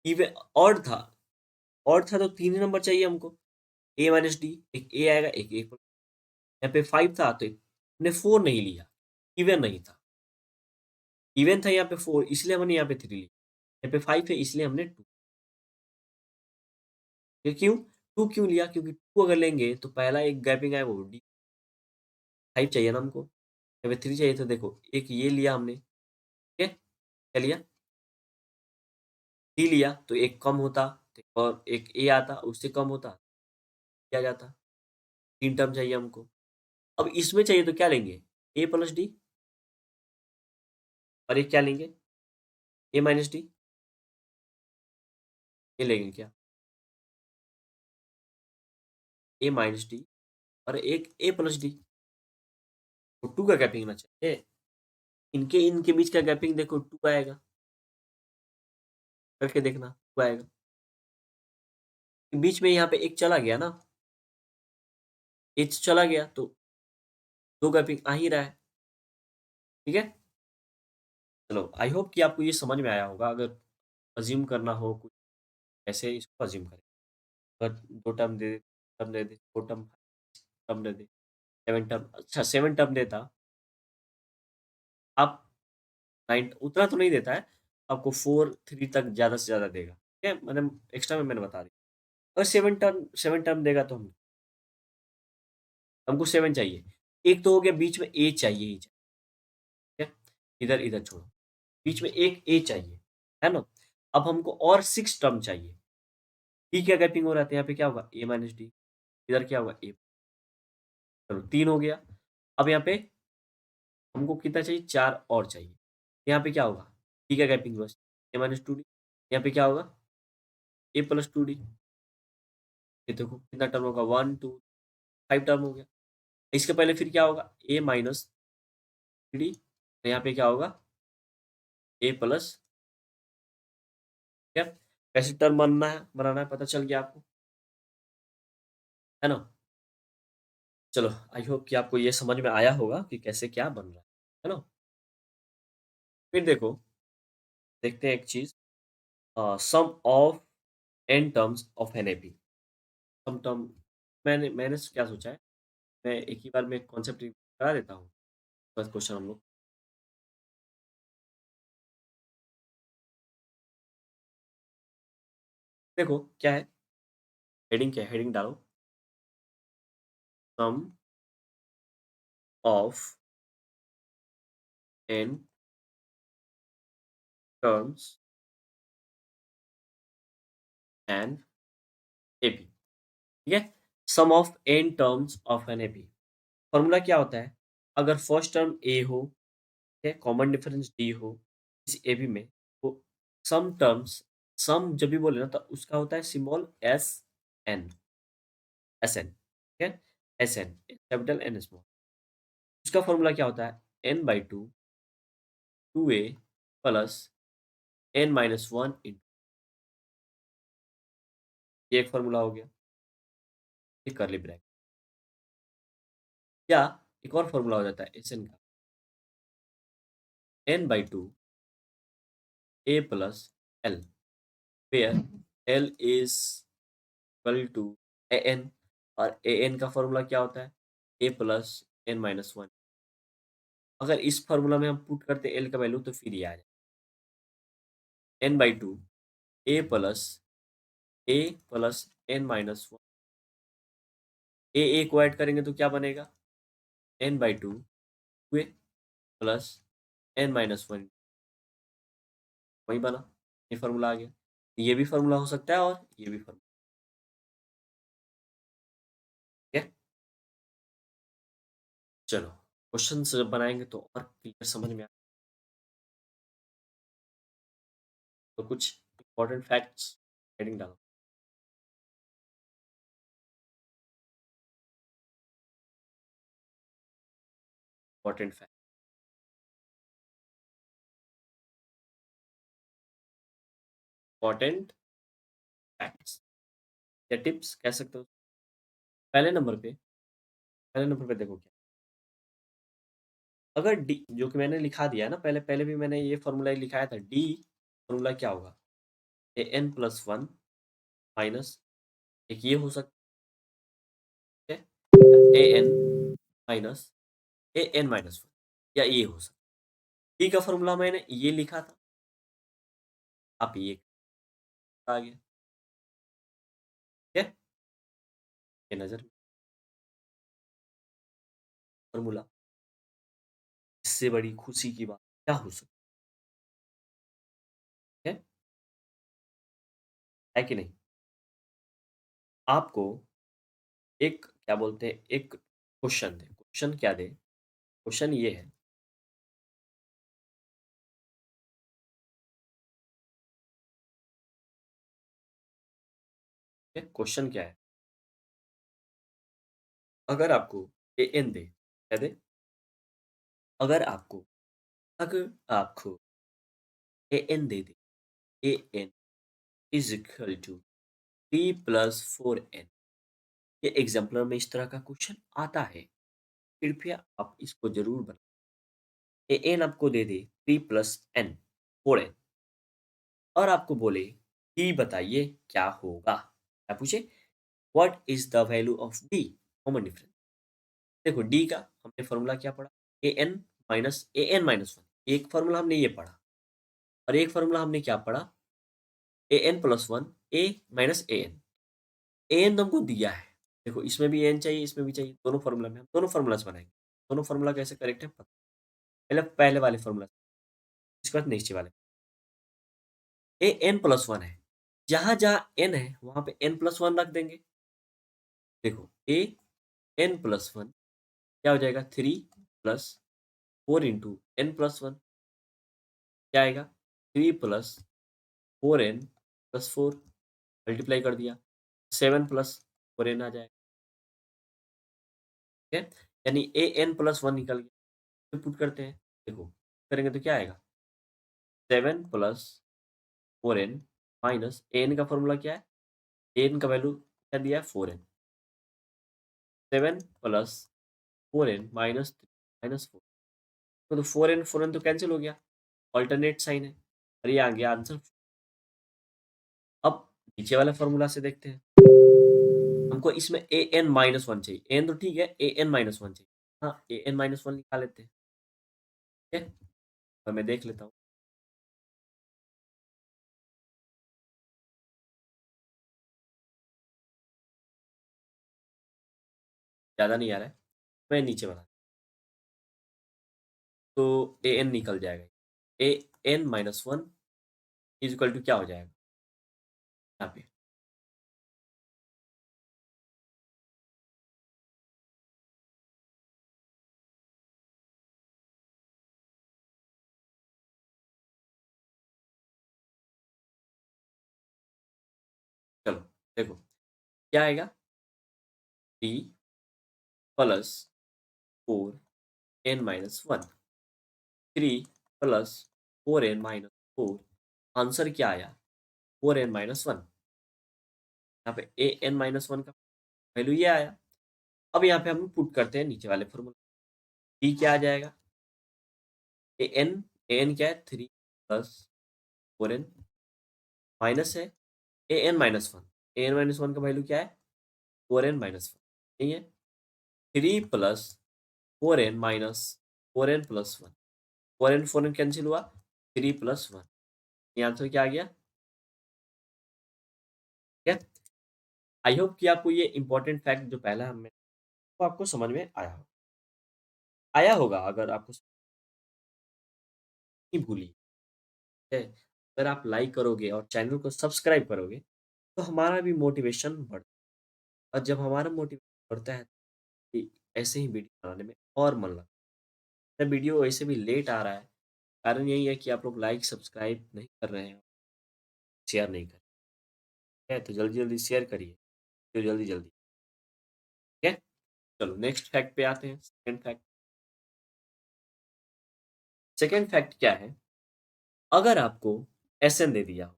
S1: इवन ऑड था तो 3 ही नंबर चाहिए हमको, a माइनस डी, एक a आएगा, एक a प्लस, यहाँ पे 5 था तो हमने 4 नहीं लिया, इवन नहीं था। इवन था यहाँ पे 4 इसलिए हमने यहाँ पे 3 लिया, यहाँ पे 5 है इसलिए हमने 2। ये क्यों? 2 क्यों लिया? क्योंकि 2 अगर लेंगे तो पहला एक गैपिंग आएगा वो डी, 5 चाहिए ना हमको, यहाँ पे 3 चाहिए, तो देखो एक ये लिया हमने, ठीक है? क्या लिया? डी लिया तो एक कम होता, तो और एक ए आता, उससे कम होता, किया जाता। 3 टर्म चाहिए हमको। अब इसमें चाहिए तो क्या लेंगे? ए प्लस डी, और एक क्या लेंगे? ए माइनस डी, ये लेंगे क्या? ए माइनस डी और एक ए प्लस डी। तो 2 का गैपिंग होना चाहिए। इनके इनके बीच का गैपिंग देखो 2 आएगा, करके देखना 2 आएगा। बीच में यहाँ पे एक चला गया ना, एच चला गया तो 2 गैपिंग आ ही रहा है, ठीक है? चलो आई होप कि आपको ये समझ में आया होगा। अगर अज़्यूम करना हो कुछ, ऐसे इसको अज़्यूम करें। अगर 2 टर्म दे दे, 4 टर्म टर्म दे दे, 7 टर्म, अच्छा 7 टर्म देता, आप 9 उतना तो नहीं देता है, आपको 4, 3 तक ज़्यादा से ज़्यादा देगा, ठीक है? एक्स्ट्रा में मैंने बता दी। अगर 7 टर्म देगा तो हमको 7 चाहिए। एक तो हो गया, बीच में ए चाहिए ही चाहिए, ठीक है? इधर इधर छोड़ो, बीच में एक ए चाहिए, है ना? अब हमको और 6 टर्म चाहिए। डी क्या गैपिंग हो रहा है, तो यहाँ पे क्या होगा? ए माइनस डी, इधर क्या होगा? ए। चलो 3 हो गया। अब यहाँ पे हमको कितना चाहिए? 4 और चाहिए। यहाँ पे क्या होगा? डी का गैपिंग बस ए माइनस 2 डी। यहाँ पे क्या होगा? ए प्लस 2 डी। ये देखो कितना टर्म होगा? 1, 2, 5 टर्म हो गया। इसके पहले फिर क्या होगा? ए माइनस 3 डी। तो यहाँ पे क्या होगा? ए प्लस, क्या? कैसे टर्म बनाना है पता चल गया आपको, है ना? चलो आई होप कि आपको ये समझ में आया होगा कि कैसे क्या बन रहा है ना? फिर देखो, देखते हैं एक चीज़, sum of n terms of N AP. Sum term, मैंने क्या सोचा है, मैं एक ही बार में कॉन्सेप्ट करा देता हूँ, बस क्वेश्चन हम लोग देखो क्या है, हेडिंग क्या है? हेडिंग डालो, sum of n terms N AP, ठीक है? Sum of n terms of N AP. Formula क्या होता है? अगर फर्स्ट टर्म ए हो, ठीक है, कॉमन डिफरेंस डी हो इस एबी में, तो सम टर्म्स, सम जब भी बोले ना तो उसका होता है symbol S N, S N, ठीक है? S N, capital N small. उसका फॉर्मूला क्या होता है? N by two A plus N minus one इन, ये एक फॉर्मूला हो गया, ये करली ब्रैकेट। या एक और फॉर्मूला हो जाता है एस एन का, N by two A plus L, where L is equal to A N, और ए एन का फॉर्मूला क्या होता है? A plus N minus one. अगर इस फॉर्मूला में हम पुट करते एल का वैल्यू तो फिर ये आ जाए N by two A plus N minus one. A को ऐड करेंगे तो क्या बनेगा? N by two A plus N minus one, वही बना, ये फॉर्मूला आ गया। ये भी फॉर्मूला हो सकता है और ये भी फॉर्मूला, ठीक है? चलो क्वेश्चन जब बनाएंगे तो और क्लियर समझ में आ, तो कुछ इंपॉर्टेंट फैक्ट्स, हेडिंग डालो, इंपॉर्टेंट फैक्ट, इंपॉर्टेंट फैक्ट्स या टिप्स कह सकते हो। पहले नंबर पे, पहले नंबर पे देखो क्या, अगर डी जो कि मैंने लिखा दिया है ना, पहले पहले भी मैंने ये फॉर्मूला लिखाया था, डी फॉर्मूला क्या होगा? ए एन प्लस वन माइनस, एक ये हो सकता है A N minus A N minus one, या ये हो सकता है। डी का फॉर्मूला मैंने ये लिखा था, आप ये आ गया, ठीक है? ये नजर फॉर्मूला, इससे बड़ी खुशी की बात क्या हो सकती है कि नहीं? आपको एक क्या बोलते हैं, एक क्वेश्चन दें। क्वेश्चन क्या दें? क्वेश्चन ये है, क्वेश्चन क्या है? अगर आपको एएन दे, क्या दे? अगर आपको अगर आपको एएन दे दे, A N is equal to 3 + 4n, ये एग्जाम्पलर में इस तरह का क्वेश्चन आता है। कृपया आप इसको जरूर बनाएं। एएन आपको दे दे 3 + n, 4n, और आपको बोले डी बताइए क्या होगा। क्या पूछे? What is the value of D? Common difference. देखो डी का हमने फॉर्मूला क्या पढ़ा? an - one. एक फॉर्मूला हमने ये पढ़ा, और एक फॉर्मूला हमने क्या पढ़ा? an+1, a - an। एन तो हमको दिया है। देखो इसमें भी एन चाहिए, इसमें भी चाहिए, दोनों फॉर्मूला में हम दोनों फॉर्मूलाज बनाएंगे। दोनों फॉर्मूला कैसे करेक्ट है पता। पहले पहले वाले फॉर्मूला, इसके बाद नेक्स्ट वाले। an+1 है, जहां जहां n है वहां पे n+1 रख देंगे। देखो an+1 क्या हो जाएगा? 3 + 4 × n+1 क्या आएगा? 3 + 4n+4, मल्टीप्लाई कर दिया, 7 + 4n आ जाएगा। ठीक है, यानी an+1 निकल गया। फिर पुट करते हैं, देखो करेंगे तो क्या आएगा? 7 + 4n माइनस एन का फॉर्मूला क्या है? एन का वैल्यू क्या दिया है? 4n। 7 + 4n -3 - 4, तो 4n तो कैंसिल हो गया, ऑल्टरनेट साइन है, और ये आ गया आंसर। अब नीचे वाले फॉर्मूला से देखते हैं। हमको इसमें an - 1 चाहिए। एन तो ठीक है, an - 1 चाहिए। हाँ, an - 1 निकाल लेते हैं। ठीक है, तो मैं देख लेता हूँ। ज़्यादा नहीं आ रहा है, मैं नीचे बना, तो an निकल जाएगा। an - 1 इज इक्वल टू क्या हो जाएगा यहाँ पे? चलो देखो क्या आएगा? 3 + 4n - 1, 3 + 4n - 4, आंसर क्या आया? 4n - 1। यहाँ पे an - 1 का वैल्यू ये आया। अब यहाँ पे हम पुट करते हैं नीचे वाले फॉर्मूला। डी क्या आ जाएगा? an, an क्या है? 3 + 4n, माइनस है an - 1। an - 1 का वैल्यू क्या है? 4n - 1, नहीं है? 3 + 4n minus 4n+1, 4n cancel हुआ, 3 + 1, ये आंसर क्या आ गया? ठीक है, आई होप कि आपको ये इंपॉर्टेंट फैक्ट जो पहला हमने, वो आपको समझ में आया होगा। अगर आपको नहीं भूली है, अगर आप लाइक करोगे और चैनल को सब्सक्राइब करोगे, तो हमारा भी मोटिवेशन बढ़ता है, और जब हमारा मोटिवेशन बढ़ता है, कि ऐसे ही वीडियो बनाने में और मन लगता है। वीडियो वैसे भी लेट आ रहा है, कारण यही है कि आप लोग लाइक सब्सक्राइब नहीं कर रहे हैं, शेयर नहीं कर रहे हैं, तो जल्दी जल्दी शेयर करिए, तो जल्दी जल्दी। ठीक है, चलो नेक्स्ट फैक्ट पे आते हैं। Second fact. सेकंड फैक्ट क्या है? अगर आपको एसएन दे दिया हो,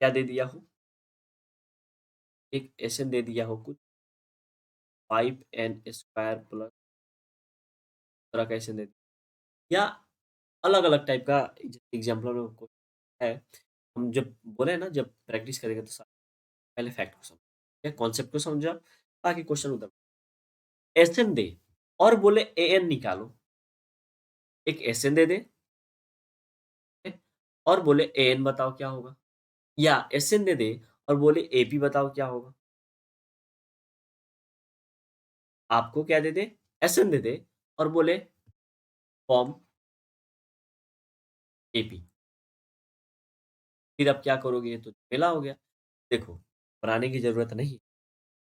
S1: क्या दे दिया हो? एक एसएन दे दिया हो कुछ, 5n² प्लस, तरह का एसएन दे दिया, या अलग अलग टाइप का एग्जाम्पल में आपको है। हम जब बोले हैं ना, जब प्रैक्टिस करेंगे तो पहले फैक्ट को समझो, कॉन्सेप्ट को समझो, बाकी क्वेश्चन उधर। एसएन दे और बोले एएन निकालो, एक एसएन दे दे, ठीक है? और बोले एएन बताओ क्या होगा, या एसएन दे दे और बोले एपी बताओ क्या होगा। आपको क्या दे दे? एसएन दे दे और बोले फॉर्म एपी, फिर अब क्या करोगे? ये तो झमेला हो गया। देखो, बनाने की ज़रूरत नहीं।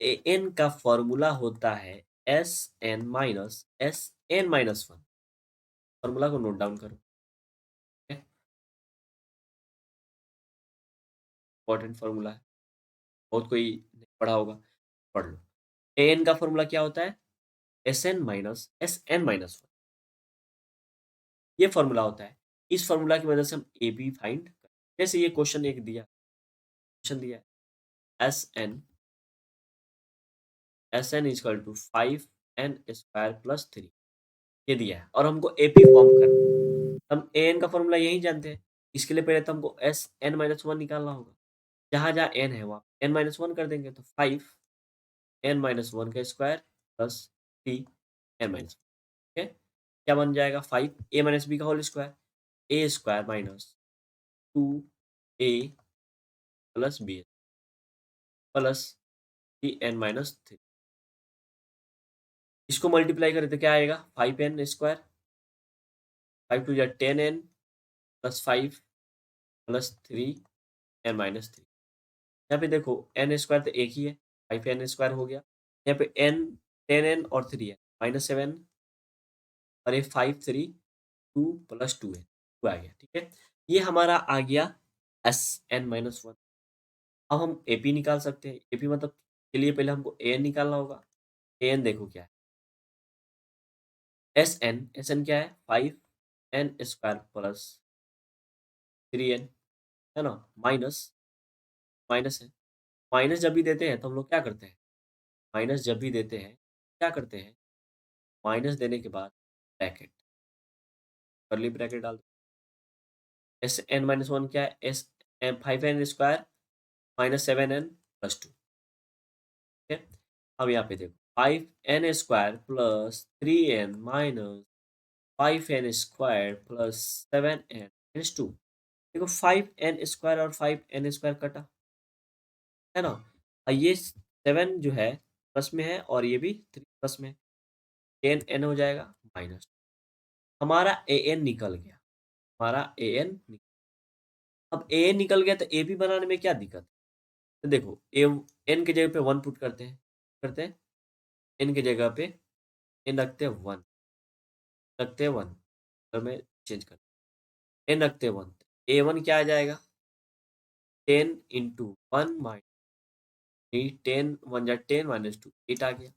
S1: ए एन का फ़ॉर्मूला होता है S N minus S N minus 1। Formula को नोट डाउन करो, ठीक है? इम्पोर्टेंट फ़ॉर्मूला है, बहुत कोई नहीं पढ़ा होगा, पढ़ लो। ए एन का फ़ॉर्मूला क्या होता है? S N minus S N minus 1, ये फ़ॉर्मूला होता है। इस फ़ॉर्मूला की मदद से हम ए बी फाइंड करें। जैसे ये क्वेश्चन एक दिया, क्वेश्चन दिया है S N is equal to 5n square plus 3, ये दिया है और हमको एपी फॉर्म करना है। हम ए एन का फ़ॉर्मूला यही जानते हैं। इसके लिए पहले तो हमको एस एन माइनस 1 निकालना होगा। जहाँ-जहाँ n है वहाँ n माइनस 1 कर देंगे तो 5 n माइनस 1 का स्क्वायर प्लस 3 n माइनस 1, ठीक है? क्या बन जाएगा? 5 a माइनस b का whole square, a square minus 2a plus b plus 3n minus 3। इसको मल्टीप्लाई करें तो क्या आएगा? 5n स्क्वायर, 5 टू जा 10n plus 5 plus 3n minus 3। यहाँ पे देखो n स्क्वायर तो एक ही है, 5n स्क्वायर हो गया। यहाँ पे n 10n और 3 है, माइनस 7 और ये 5 3 2 प्लस 2 है, 2 आ गया, ठीक है? ये हमारा आ गया एस एन माइनस 1। अब हम एपी निकाल सकते हैं। एपी मतलब के लिए पहले हमको ए एन निकालना होगा। ए एन देखो क्या है? एस एन क्या है? 5n स्क्वायर प्लस 3n, है ना? माइनस माइनस है। माइनस जब भी देते हैं तो हम लोग क्या करते हैं? माइनस जब भी देते हैं, क्या करते हैं? माइनस देने के बाद ब्रैकेट, कर्ली ब्रैकेट डाल दो। एस एन माइनस 1 क्या है? S N 5n square minus 7n plus 2, ठीक है? अब यहाँ पे देखो 5n square plus 3n minus 5n square plus 7n minus 2। देखो 5n स्क्वायर और 5n स्क्वायर कटा, है ना? और ये 7 जो है प्लस में है और ये भी 3 प्लस में है। 10n हो जाएगा माइनस। हमारा ए एन निकल गया। हमारा ए एन, अब ए एन निकल गया तो ए बी बनाने में क्या दिक्कत है? तो देखो ए एन की जगह पे 1 पुट करते हैं एन की जगह पे एन रखते हैं 1, रखते हैं 1, तो मैं चेंज कर एन रखते हैं 1, ए 1 क्या आ जाएगा? 10 इंटू 1 माइनस 10 1 जा 10 माइनस 2 8 आ गया।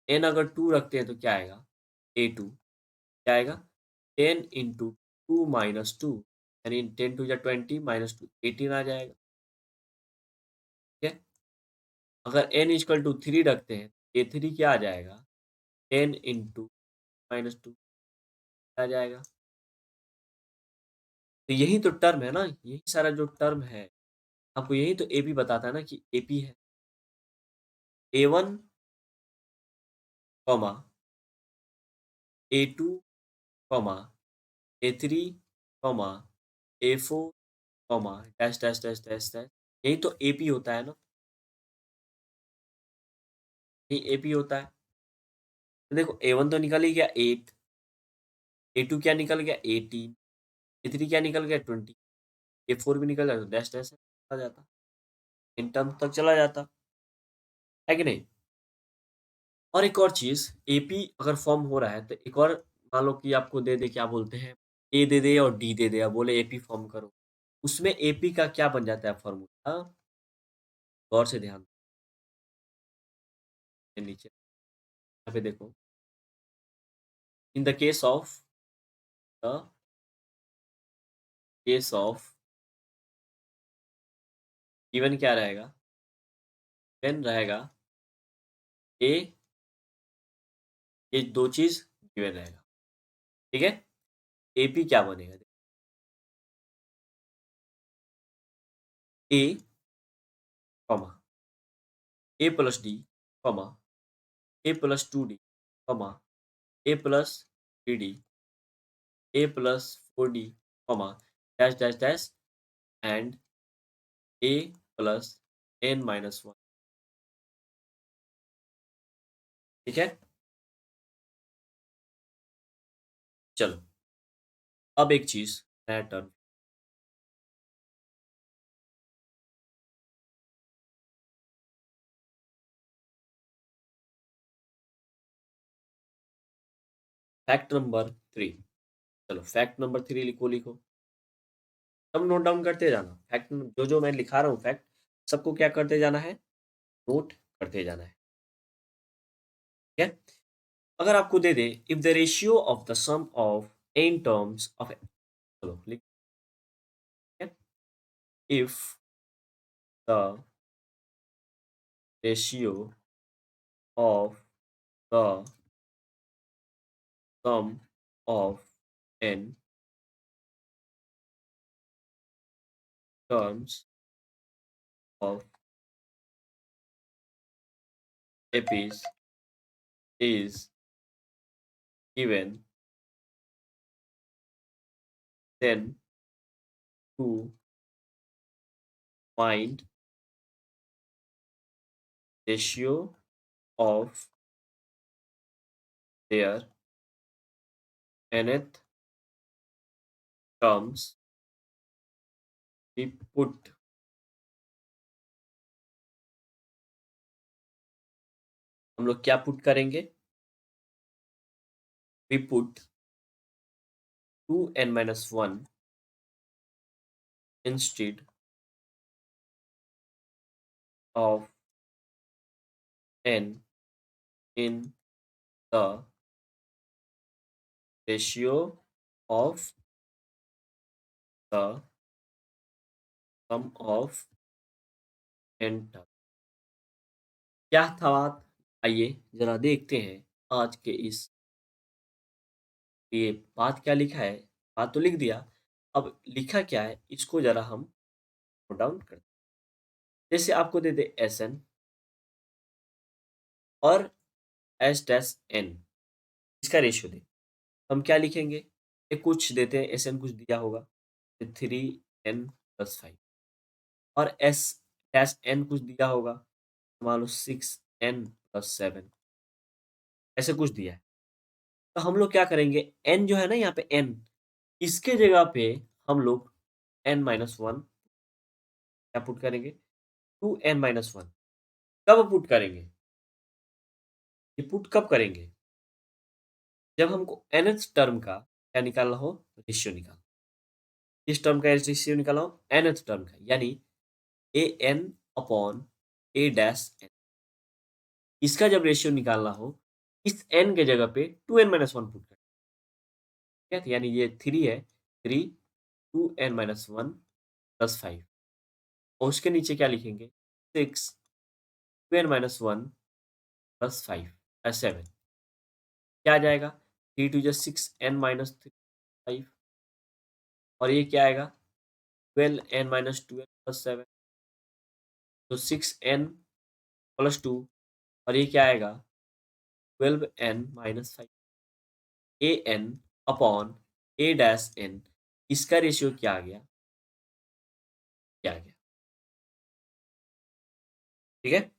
S1: एन अगर 2 रखते हैं तो क्या आएगा? ए 2 क्या आएगा? 10 इंटू 2 माइनस 2, यानी 10 टू जा 20 माइनस 2 18 आ जाएगा, ठीक है? अगर n इक्वल टू 3 रखते हैं, ए 3 क्या आ जाएगा? 10 इंटू माइनस 2 आ जाएगा। तो यही तो टर्म है ना, यही सारा जो टर्म है, आपको यही तो ए बी बताता है ना कि ए पी है। A one comma A two comma A three comma A four comma dash dash dash dash dash, यही तो ए पी होता है ना, यही ए पी होता है। तो देखो ए वन तो निकल ही गया 8, ए टू क्या निकल गया 18, ए थ्री क्या निकल गया 20, ए फोर भी निकल जाता, डैश डैश चला जाता, इन टर्म तक चला जाता है कि नहीं? और एक और चीज़, एपी अगर फॉर्म हो रहा है तो एक और, मान लो कि आपको दे दे क्या बोलते हैं, ए दे दे और डी दे दे, अब बोले एपी फॉर्म करो, उसमें एपी का क्या बन जाता है फॉर्मूला? गौर से ध्यान दें नीचे, यहाँ पे देखो, in the the case of given क्या रहेगा? गिवन रहेगा ए, ये दो चीज गिवन रहेगा, ठीक है? एपी क्या बनेगा? A comma A plus D comma A plus two D comma A plus three D A plus four D comma dash dash dash and A plus N minus one, ठीक है? चलो, अब एक चीज, नया टर्म, फैक्ट नंबर 3। चलो फैक्ट नंबर 3 लिखो, लिखो। सब नोट डाउन करते जाना। फैक्ट जो-जो मैं लिखा रहा हूँ फैक्ट, सबको क्या करते जाना है? नोट करते जाना है। ठीक है? अगर आपको दे दे if the ratio of the sum of n terms of चलो लिख if the ratio of the sum of n terms of APs is given, then to find ratio of their nth terms, we put हम लोग क्या पुट करेंगे? We put 2n minus 1 instead of n in the ratio of the sum of n terms। क्या था बात? आइए जरा देखते हैं आज के इस ये बात क्या लिखा है? बात तो लिख दिया, अब लिखा क्या है इसको ज़रा हम नोट डाउन करते हैं। जैसे आपको दे दे Sn और S डैश n इसका रेशियो दे, हम क्या लिखेंगे? ये कुछ देते हैं Sn कुछ दिया होगा, 3n+5 और S डैश n कुछ दिया होगा, मान लो 6n+7 ऐसे कुछ दिया है। तो हम लोग क्या करेंगे n जो है ना यहाँ पे n इसके जगह पे हम लोग n-1 क्या पुट करेंगे? 2n-1 कब पुट करेंगे? ये पुट कब करेंगे? जब हमको nth टर्म का क्या निकालना हो? रेशियो निकालना। किस टर्म का रेशियो निकालना हो? nth टर्म का यानी an upon a dash n। इसका जब रेशियो निकालना हो, इस n के जगह पे 2n-1 पुट करें। ठीक है? तो यानी ये 3 है, 3 2n-1 प्लस 5 और उसके नीचे क्या लिखेंगे? 6 2n-1 प्लस 5 7 क्या आ जाएगा? 3 2 जा 6 n माइनस 5 और ये क्या आएगा? 12 n माइनस 12 प्लस 7 तो 6 n प्लस 2 और ये क्या आएगा? 12 n minus 5 a n upon a dash n इसका रेशियो क्या आ गया? क्या आ गया? ठीक है?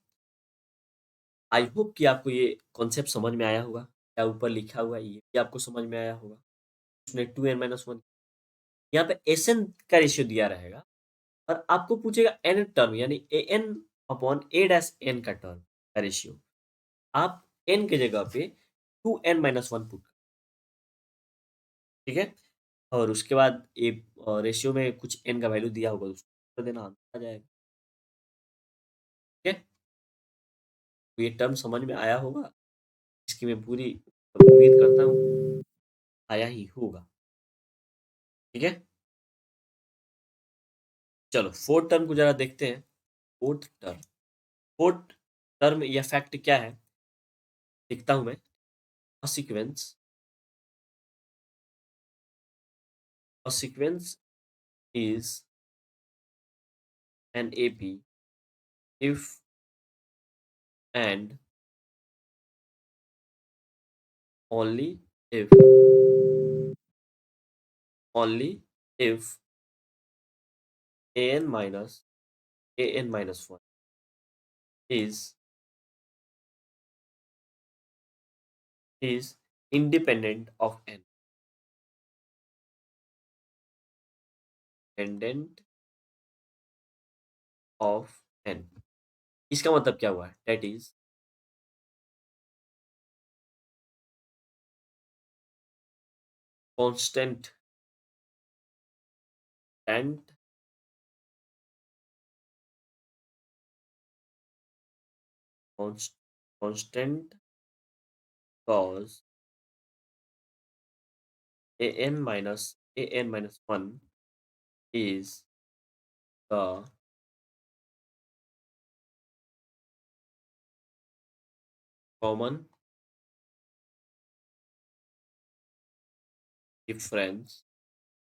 S1: आई होप कि आपको ये कॉन्सेप्ट समझ में आया होगा। क्या ऊपर लिखा हुआ है ये भी आपको समझ में आया होगा। उसने 2n माइनस 1 यहाँ पे Sn का रेशियो दिया रहेगा और आपको पूछेगा n टर्म यानी an upon a dash n का टर्म का रेशियो। आप n के जगह पे 2n माइनस 1 पुट ठीक है? और उसके बाद ये रेशियो में कुछ n का वैल्यू दिया होगा उसको कर देना आंसर आ जाएगा। ठीक है? तो ये टर्म समझ में आया होगा। इसकी मैं पूरी उम्मीद करता हूँ आया ही होगा। ठीक है? चलो 4th टर्म को ज़रा देखते हैं। 4th टर्म 4th टर्म या फैक्ट क्या है? लिखता हूँ मैं। A sequence A sequence is an AP if and only if only if an minus 1 is is independent of n independent of n इसका मतलब क्या हुआ? That is constant and constant cos an minus 1 is the common difference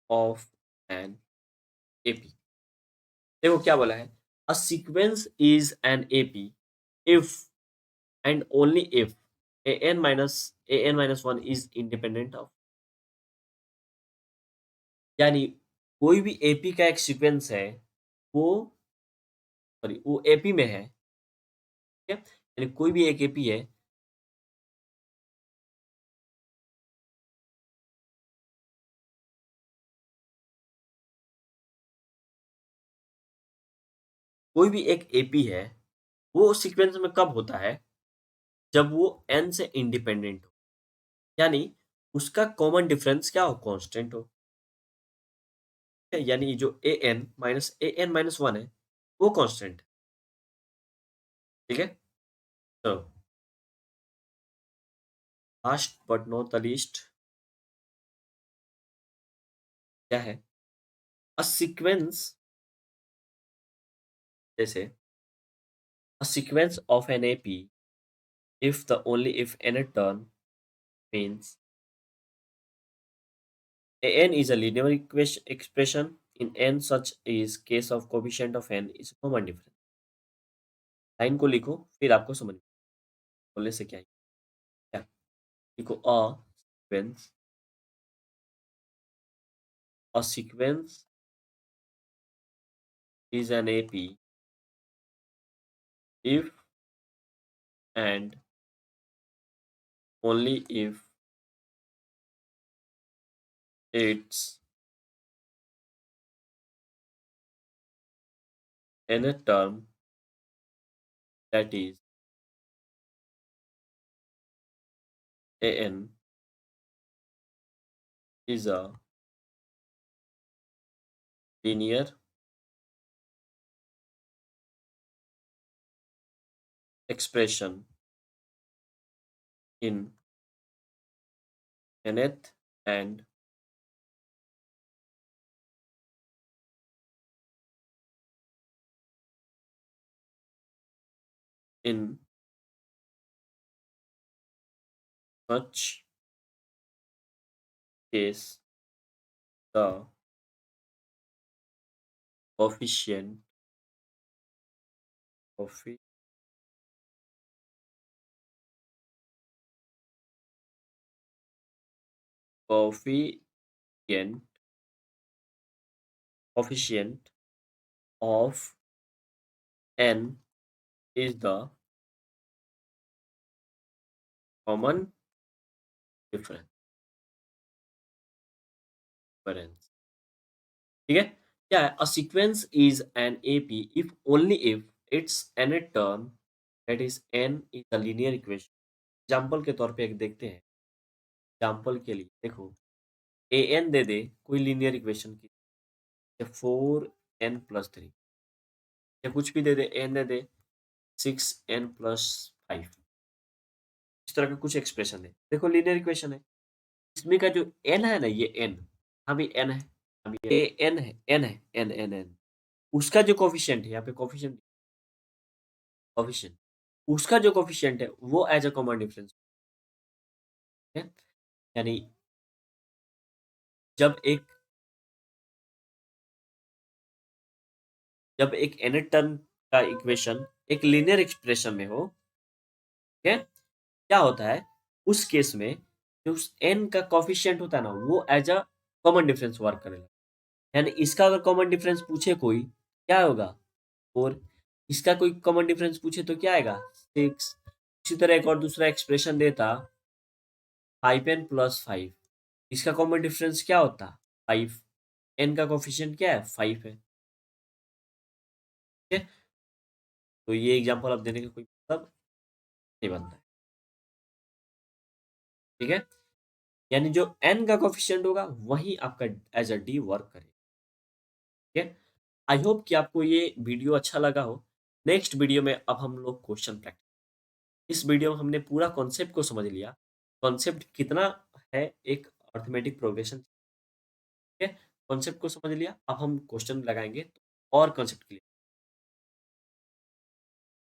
S1: of an AP। देखो क्या बोला है, a sequence is an AP if and only if an minus 1 is independent of, यानी कोई भी एपी का एक सीक्वेंस है, वो सॉरी वो एपी में है, ठीक है, यानी कोई भी एक एपी है, कोई भी एक एपी है, वो सीक्वेंस में कब होता है, जब वो एन से इंडिपेंडेंट हो, यानी उसका कॉमन डिफरेंस क्या हो, कांस्टेंट हो, ठीक है, यानी जो ए एन माइनस 1 है, वो कांस्टेंट है, ठीक है। तो last but not the least क्या है, अ सीक्वेंस, जैसे a sequence of an AP if the only if n term means an is a linear expression in n such is case of coefficient of n is common difference। Line को लिखो फिर आपको समझ बोलने से क्या है, क्या लिखो, a sequence is an AP if and only if its nth term, that is an, is a linear expression in nth and in such case the coefficient coefficient coefficient coefficient of n is the common difference, ठीक है, क्या है, a sequence is an AP if only if its nth term, that is n is a linear equation। Example के तौर पे एक देखते हैं, एग्जाम्पल के लिए देखो, ए एन दे दे कोई लीनियर इक्वेशन की, 4n+3, या कुछ भी दे दे, एन दे दे 6n+5, इस तरह का कुछ एक्सप्रेशन है, देखो लीनियर इक्वेशन है, इसमें का जो एन है ना, ये एन, अभी एन है, अभी एन है, एन है, एन उसका जो कोफिशिएंट है, यहाँ पे कोफिशिएंट कोफिशिएंट उसका जो कोफिशिएंट है वो एज अ कॉमन डिफरेंस है, यानी जब एक जब एक nth टर्म का इक्वेशन एक लीनियर एक्सप्रेशन में हो, ठीक है, क्या होता है उस केस में, जो उस n का कोफिशिएंट होता है ना, वो as a common difference work करेगा, यानी इसका अगर कॉमन डिफरेंस पूछे कोई, क्या होगा, 4, इसका कोई कॉमन डिफरेंस पूछे तो क्या आएगा, 6, इसी तरह एक और दूसरा एक्सप्रेशन देता 5n+5, इसका कॉमन डिफरेंस क्या होता, 5, n का कोफिशिएंट क्या है, 5 है, ठीक है, तो ये एग्जांपल अब देने का कोई मतलब नहीं बनता है, ठीक है। यानी जो n का कोएफ़िशिएंट होगा वही आपका एज़ अ d वर्क करेगा, ठीक है? आई होप कि आपको ये वीडियो अच्छा लगा हो। नेक्स्ट वीडियो में अब हम लोग क्वेश्चन प्रैक्टिस, इस वीडियो में हमने पूरा कॉन्सेप्ट को समझ लिया। कॉन्सेप्ट कितना है एक अरिथमेटिक प्रोग्रेशन, ठीक है? कॉन्सेप्ट को समझ लिया, अब हम क्वेश्चन लगाएँगे और कॉन्सेप्ट क्लियर